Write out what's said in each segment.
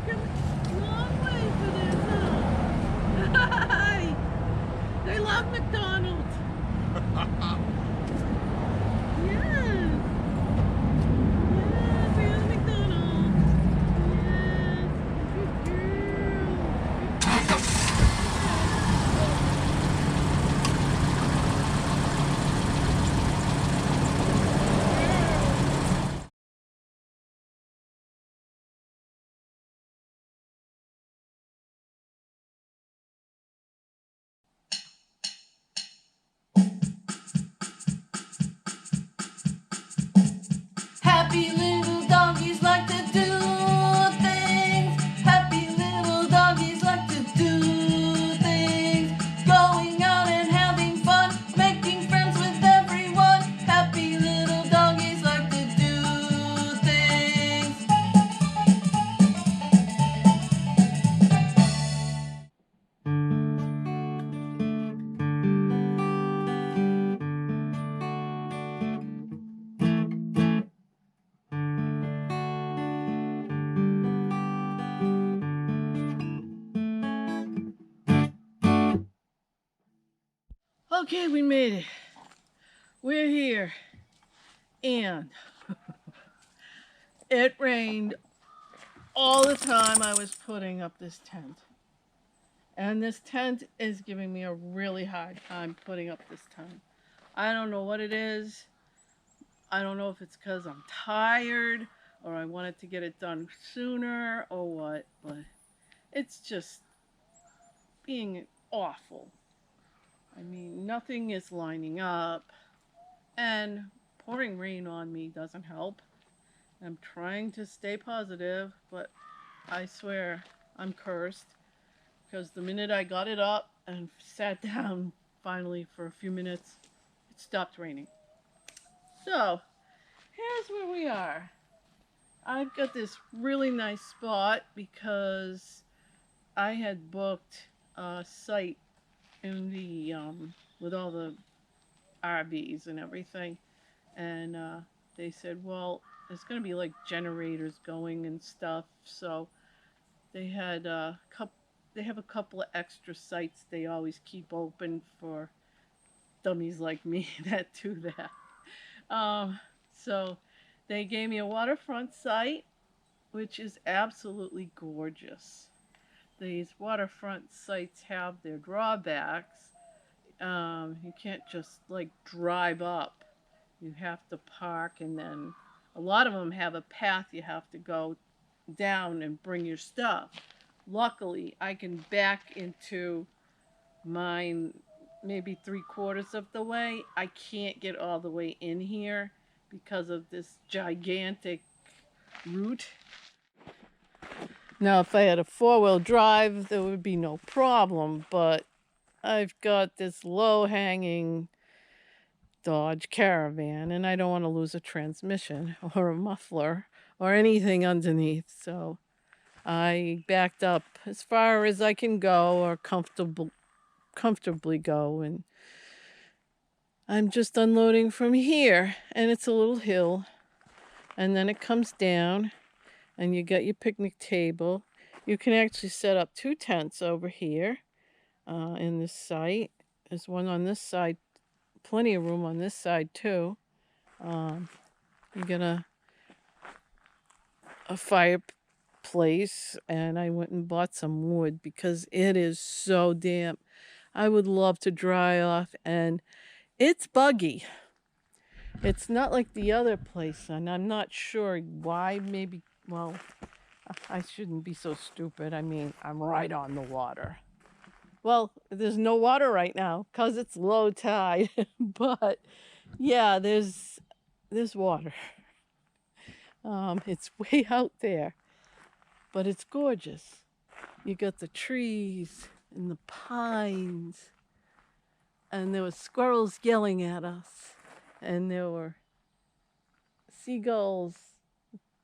come a long way for this, huh? They love McDonald's. Yes. Yes, we have McDonald's. Yes. Good girl. Good girl. Happy little doggies like to do things. Happy little doggies like to do things. Going out and having fun, making friends with everyone. Happy little doggies like to do things. Okay, we made it. We're here. And it rained all the time I was putting up this tent. And this tent is giving me a really hard time putting up this tent. I don't know what it is. I don't know if it's because I'm tired or I wanted to get it done sooner or what, but it's just being awful. I mean, nothing is lining up, and pouring rain on me doesn't help. I'm trying to stay positive, but I swear I'm cursed because the minute I got it up and sat down finally for a few minutes, it stopped raining. So, here's where we are. I've got this really nice spot because I had booked a site in the with all the RVs and everything, and they said, well, there's going to be like generators going and stuff, so they had a couple. They have a couple of extra sites they always keep open for dummies like me that do that. So they gave me a waterfront site, which is absolutely gorgeous. These waterfront sites have their drawbacks. You can't just like drive up. You have to park, and then a lot of them have a path you have to go down and bring your stuff. Luckily, I can back into mine maybe 3/4 of the way. I can't get all the way in here because of this gigantic route. Now, if I had a 4-wheel drive, there would be no problem, but I've got this low hanging Dodge Caravan, and I don't want to lose a transmission or a muffler or anything underneath. So I backed up as far as I can go or comfortably go, and I'm just unloading from here. And it's a little hill, and then it comes down, and you got your picnic table. You can actually set up 2 tents over here in this site. There's one on this side, plenty of room on this side too. You get a fireplace, and I went and bought some wood because it is so damp. I would love to dry off, and it's buggy. It's not like the other place, and I'm not sure why. Maybe, well, I shouldn't be so stupid. I mean, I'm right on the water. Well, there's no water right now because it's low tide, but yeah, there's water. It's way out there, but it's gorgeous. You got the trees and the pines, and there were squirrels yelling at us, and there were seagulls.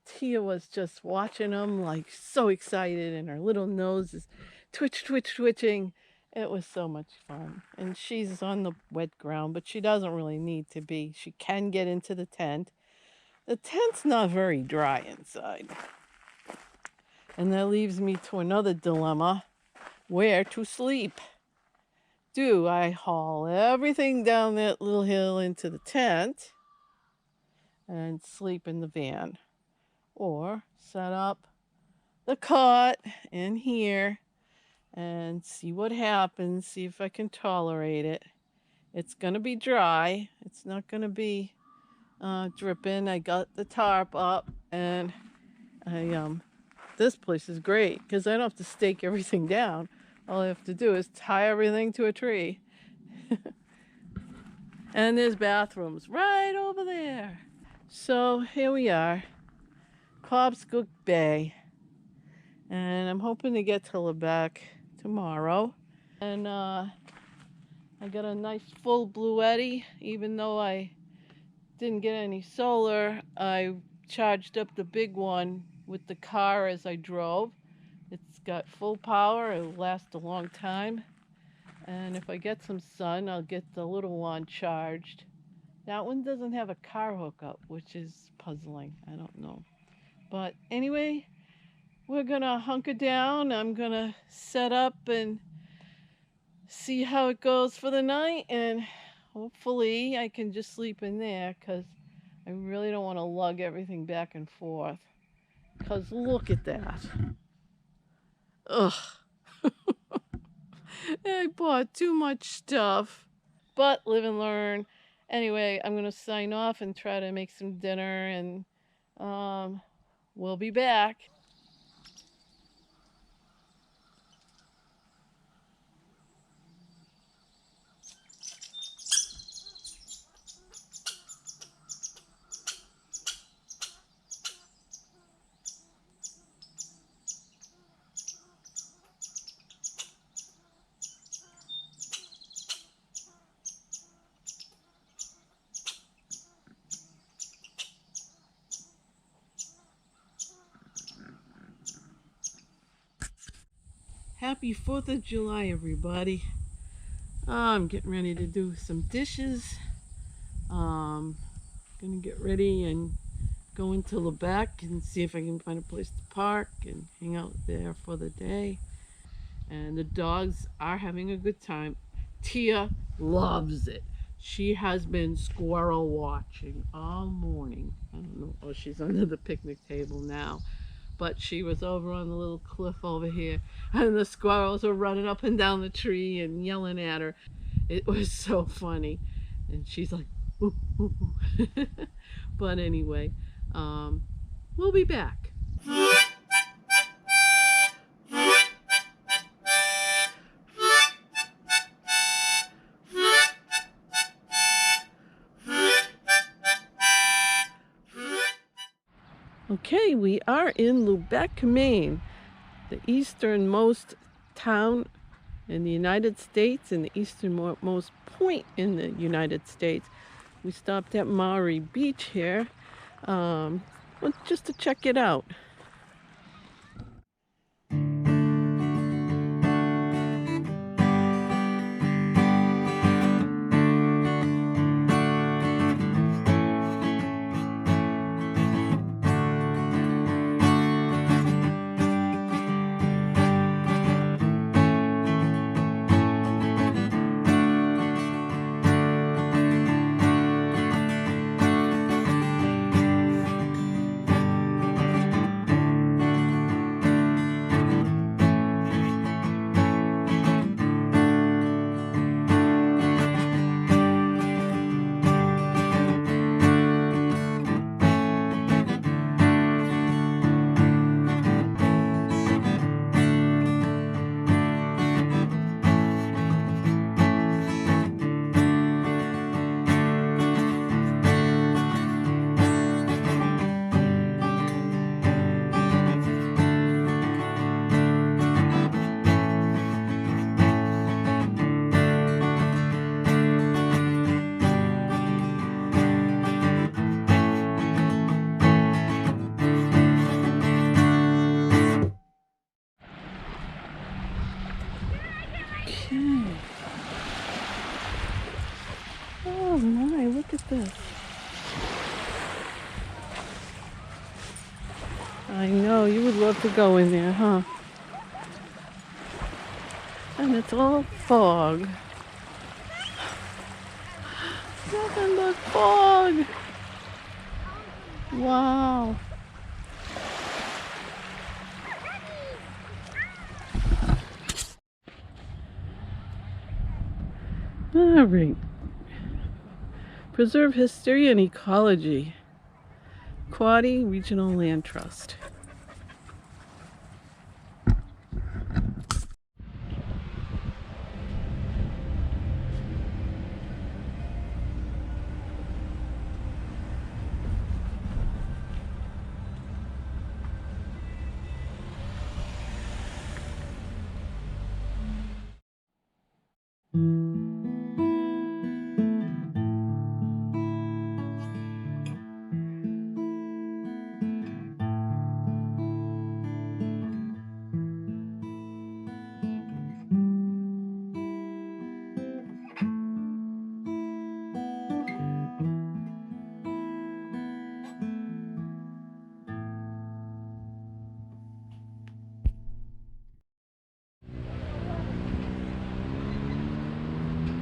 Tia was just watching them, like so excited, and her little nose is twitching. It was so much fun. And she's on the wet ground, but she doesn't really need to be. She can get into the tent. The tent's not very dry inside. And that leaves me to another dilemma: where to sleep. Do I haul everything down that little hill into the tent and sleep in the van, or set up the cot in here and see what happens, see if I can tolerate it? It's going to be dry. It's not going to be dripping. I got the tarp up, and this place is great because I don't have to stake everything down. All I have to do is tie everything to a tree. And there's bathrooms right over there. So here we are, Cobscook Bay. And I'm hoping to get to Lubec tomorrow. And I got a nice full Bluetti. Even though I didn't get any solar, I charged up the big one with the car as I drove. It's got full power. It'll last a long time. And if I get some sun, I'll get the little one charged. That one doesn't have a car hookup, which is puzzling. I don't know. But anyway, we're gonna hunker down. I'm gonna set up and see how it goes for the night, and hopefully I can just sleep in there, because I really don't want to lug everything back and forth. Because look at that. Ugh. I bought too much stuff. But live and learn. Anyway, I'm gonna sign off and try to make some dinner, and we'll be back. Happy 4th of July, everybody. I'm getting ready to do some dishes. Gonna get ready and go into Lubec and see if I can find a place to park and hang out there for the day. And the dogs are having a good time. Tia loves it. She has been squirrel watching all morning. I don't know. Oh, she's under the picnic table now. But she was over on the little cliff over here, and the squirrels were running up and down the tree and yelling at her. It was so funny. And she's like, ooh, ooh, ooh. But anyway, we'll be back. Okay, we are in Lubec, Maine, the easternmost town in the United States and the easternmost point in the United States. We stopped at Maury Beach here just to check it out. I know, you would love to go in there, huh? And it's all fog. Nothing but fog. Wow. All right. Preserve history and ecology. Quaddy Regional Land Trust.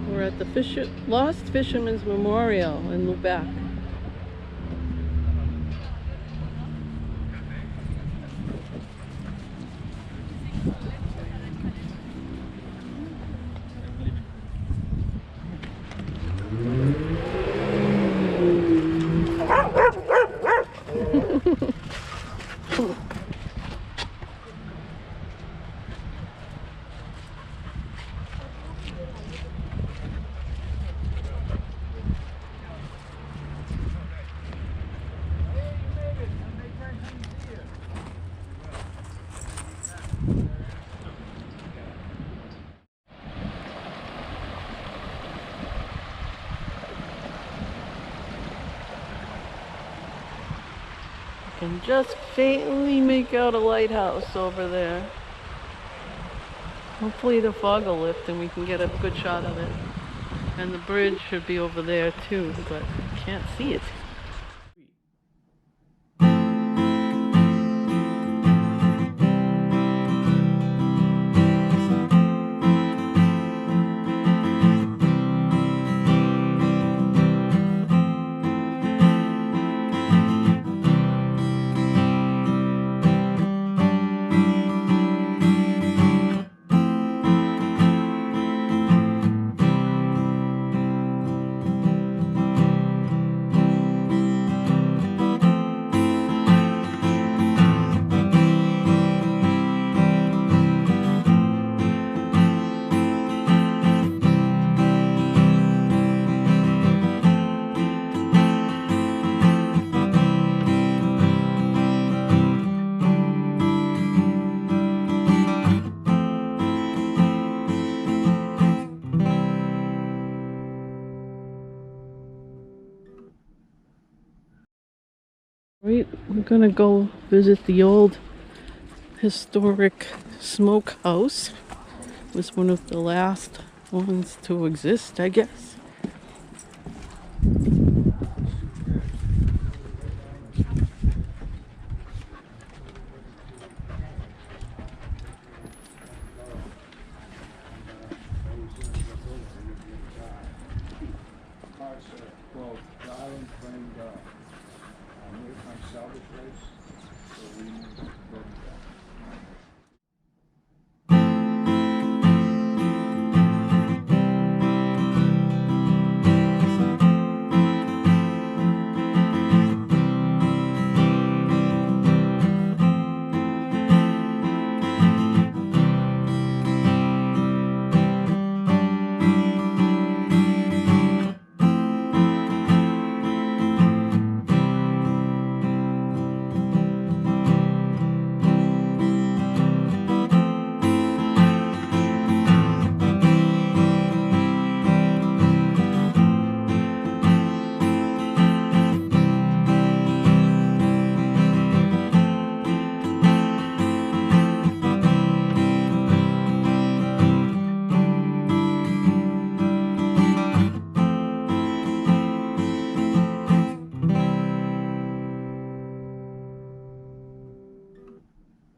We're at the Lost Fisherman's Memorial in Lubec. Can just faintly make out a lighthouse over there. Hopefully the fog will lift and we can get a good shot of it. And the bridge should be over there too, but can't see it. We're gonna go visit the old historic smokehouse. It was one of the last ones to exist, I guess.